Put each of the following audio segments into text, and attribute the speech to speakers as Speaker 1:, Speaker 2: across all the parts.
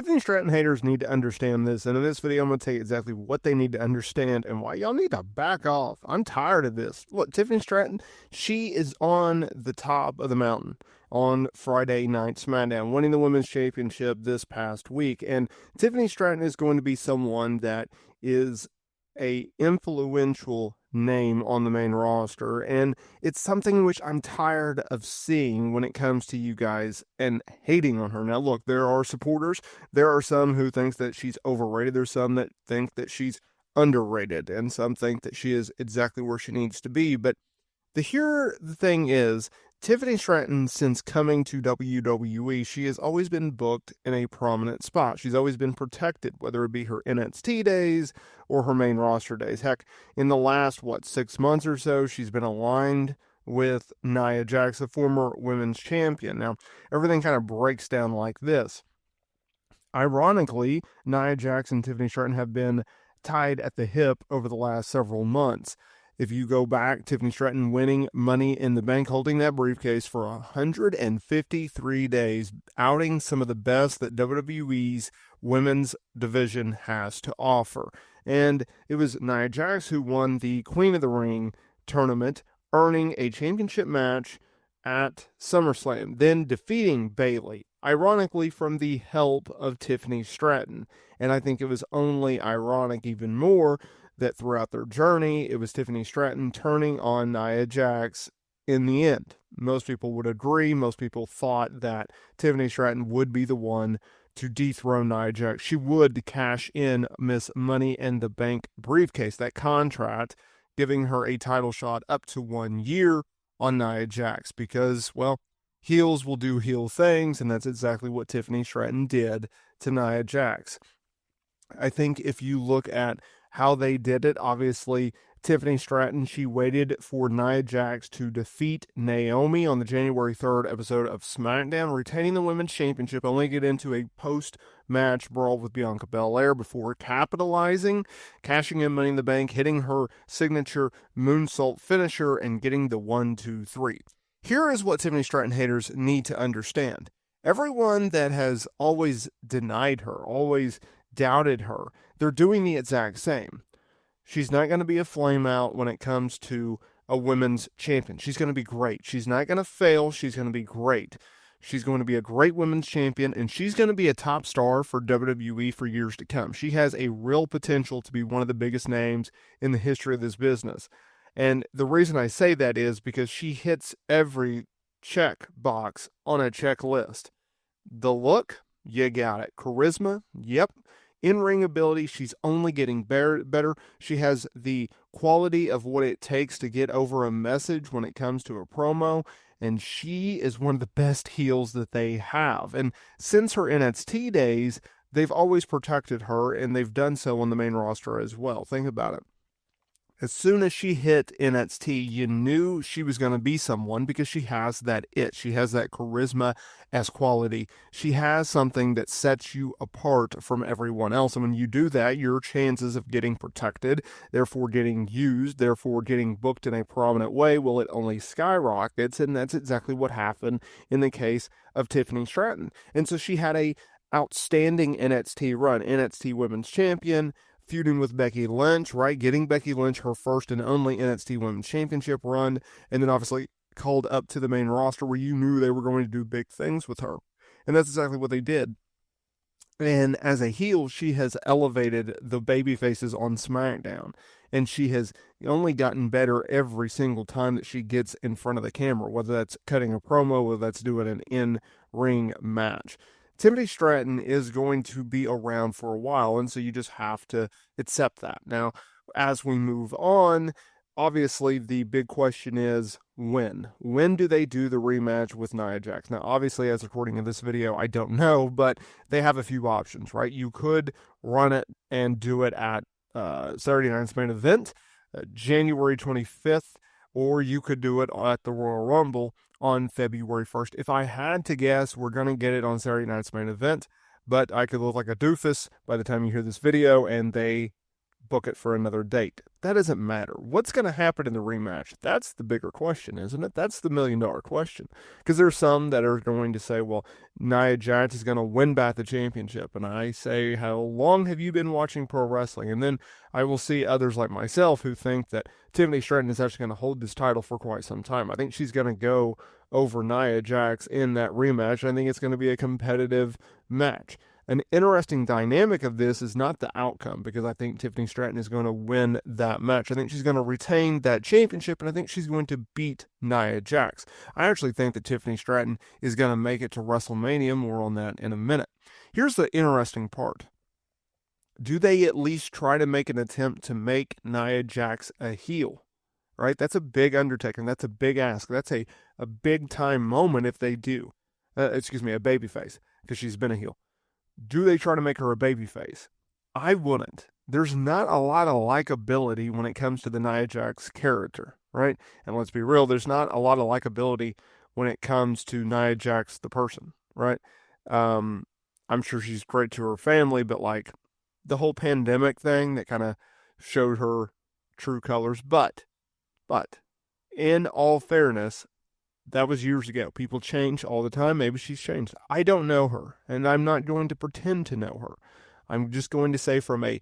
Speaker 1: Tiffany Stratton haters need to understand this, and in this video I'm going to tell you exactly what they need to understand and why y'all need to back off. I'm tired of this. Look, Tiffany Stratton, she is on the top of the mountain on Friday Night SmackDown, winning the Women's Championship this past week, and Tiffany Stratton is going to be someone that is a influential name on the main roster, and it's something which I'm tired of seeing when it comes to you guys and hating on her. Now look, there are supporters, there are some who think that she's overrated, there's some that think that she's underrated, and some think that she is exactly where she needs to be. But the thing is, Tiffany Stratton, since coming to WWE, she has always been booked in a prominent spot. She's always been protected, whether it be her NXT days or her main roster days. Heck, in the last, 6 months or so, she's been aligned with Nia Jax, a former women's champion. Now, everything kind of breaks down like this. Ironically, Nia Jax and Tiffany Stratton have been tied at the hip over the last several months. If you go back, Tiffany Stratton winning Money in the Bank, holding that briefcase for 153 days, outing some of the best that WWE's women's division has to offer. And it was Nia Jax who won the Queen of the Ring tournament, earning a championship match at SummerSlam, then defeating Bayley, ironically from the help of Tiffany Stratton. And I think it was only ironic even more that throughout their journey, it was Tiffany Stratton turning on Nia Jax in the end. Most people would agree. Most people thought that Tiffany Stratton would be the one to dethrone Nia Jax. She would cash in Miss Money in the Bank briefcase, that contract, giving her a title shot up to 1 year on Nia Jax because, well, heels will do heel things, and that's exactly what Tiffany Stratton did to Nia Jax. I think if you look at how they did it, obviously, Tiffany Stratton, she waited for Nia Jax to defeat Naomi on the January 3rd episode of SmackDown, retaining the Women's Championship, only get into a post-match brawl with Bianca Belair before capitalizing, cashing in Money in the Bank, hitting her signature moonsault finisher, and getting the 1-2-3. Here is what Tiffany Stratton haters need to understand. Everyone that has always denied her, always doubted her, they're doing the exact same. She's not going to be a flame out when it comes to a women's champion. She's going to be great. She's not going to fail. She's going to be great. She's going to be a great women's champion, and she's going to be a top star for WWE for years to come. She has a real potential to be one of the biggest names in the history of this business. And the reason I say that is because she hits every check box on a checklist. The look, you got it. Charisma, yep. In-ring ability, she's only getting better. She has the quality of what it takes to get over a message when it comes to a promo, and she is one of the best heels that they have. And since her NXT days, they've always protected her, and they've done so on the main roster as well. Think about it. As soon as she hit NXT, you knew she was going to be someone because she has that it. She has that charisma as quality. She has something that sets you apart from everyone else. And when you do that, your chances of getting protected, therefore getting used, therefore getting booked in a prominent way, well, it only skyrockets. And that's exactly what happened in the case of Tiffany Stratton. And so she had a outstanding NXT run, NXT Women's Champion, feuding with Becky Lynch, right? Getting Becky Lynch her first and only NXT Women's Championship run, and then obviously called up to the main roster where you knew they were going to do big things with her. And that's exactly what they did. And as a heel, she has elevated the baby faces on SmackDown. And she has only gotten better every single time that she gets in front of the camera, whether that's cutting a promo, whether that's doing an in-ring match. Tiffany Stratton is going to be around for a while, and so you just have to accept that. Now, as we move on, obviously the big question is when? When do they do the rematch with Nia Jax? Now, obviously, as according to this video, I don't know, but they have a few options, right? You could run it and do it at Saturday Night's Main Event, January 25th, or you could do it at the Royal Rumble on February 1st. If I had to guess, we're going to get it on Saturday Night's Main Event, but I could look like a doofus by the time you hear this video and they book it for another date. That doesn't matter. What's going to happen in the rematch? That's the bigger question, isn't it? That's the $1,000,000 question. Because there's some that are going to say, well, Nia Jax is going to win back the championship. And I say, how long have you been watching pro wrestling? And then I will see others like myself who think that Tiffany Stratton is actually going to hold this title for quite some time. I think she's going to go over Nia Jax in that rematch. I think it's going to be a competitive match. An interesting dynamic of this is not the outcome, because I think Tiffany Stratton is going to win that match. I think she's going to retain that championship, and I think she's going to beat Nia Jax. I actually think that Tiffany Stratton is going to make it to WrestleMania. More on that in a minute. Here's the interesting part. Do they at least try to make an attempt to make Nia Jax a heel? Right? That's a big undertaking. That's a big ask. That's a big time moment if they do. A babyface, because she's been a heel. Do they try to make her a babyface? I wouldn't. There's not a lot of likability when it comes to the Nia Jax character, right? And let's be real, there's not a lot of likability when it comes to Nia Jax, the person, right? I'm sure she's great to her family, but like the whole pandemic thing that kind of showed her true colors. But in all fairness, that was years ago. People change all the time. Maybe she's changed. I don't know her, and I'm not going to pretend to know her. I'm just going to say from a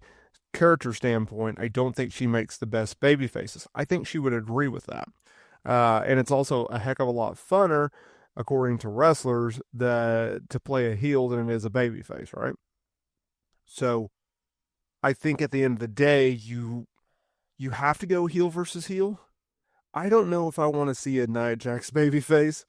Speaker 1: character standpoint, I don't think she makes the best baby faces. I think she would agree with that. And it's also a heck of a lot funner, according to wrestlers, to play a heel than it is a baby face, right? So I think at the end of the day, you have to go heel versus heel. I don't know if I want to see a Nia Jax babyface,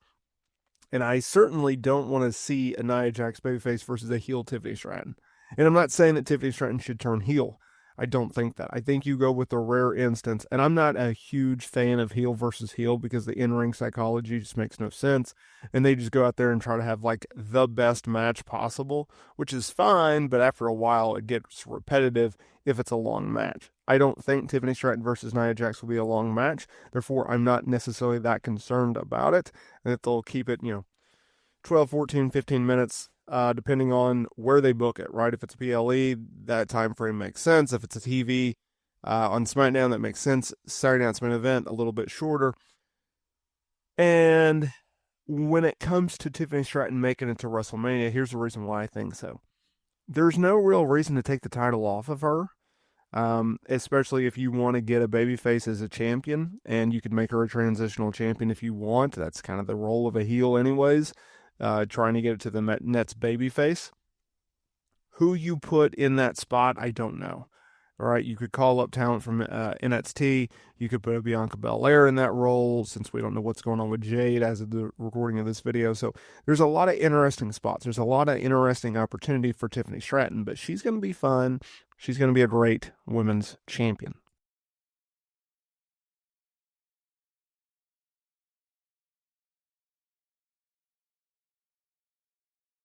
Speaker 1: and I certainly don't want to see a Nia Jax babyface versus a heel Tiffany Stratton. And I'm not saying that Tiffany Stratton should turn heel. I don't think that. I think you go with the rare instance, and I'm not a huge fan of heel versus heel because the in-ring psychology just makes no sense, and they just go out there and try to have like the best match possible, which is fine, but after a while it gets repetitive if it's a long match. I don't think Tiffany Stratton versus Nia Jax will be a long match. Therefore, I'm not necessarily that concerned about it. And that they'll keep it, 12, 14, 15 minutes, depending on where they book it, right? If it's PLE, that time frame makes sense. If it's a TV on SmackDown, that makes sense. Saturday Night's Main Event, a little bit shorter. And when it comes to Tiffany Stratton making it to WrestleMania, here's the reason why I think so. There's no real reason to take the title off of her. Especially if you want to get a babyface as a champion, and you could make her a transitional champion if you want. That's kind of the role of a heel anyways, trying to get it to the Nets babyface. Who you put in that spot, I don't know. All right, you could call up talent from NXT. You could put a Bianca Belair in that role, since we don't know what's going on with Jade as of the recording of this video. So there's a lot of interesting spots. There's a lot of interesting opportunity for Tiffany Stratton, but she's going to be fun. She's going to be a great women's champion.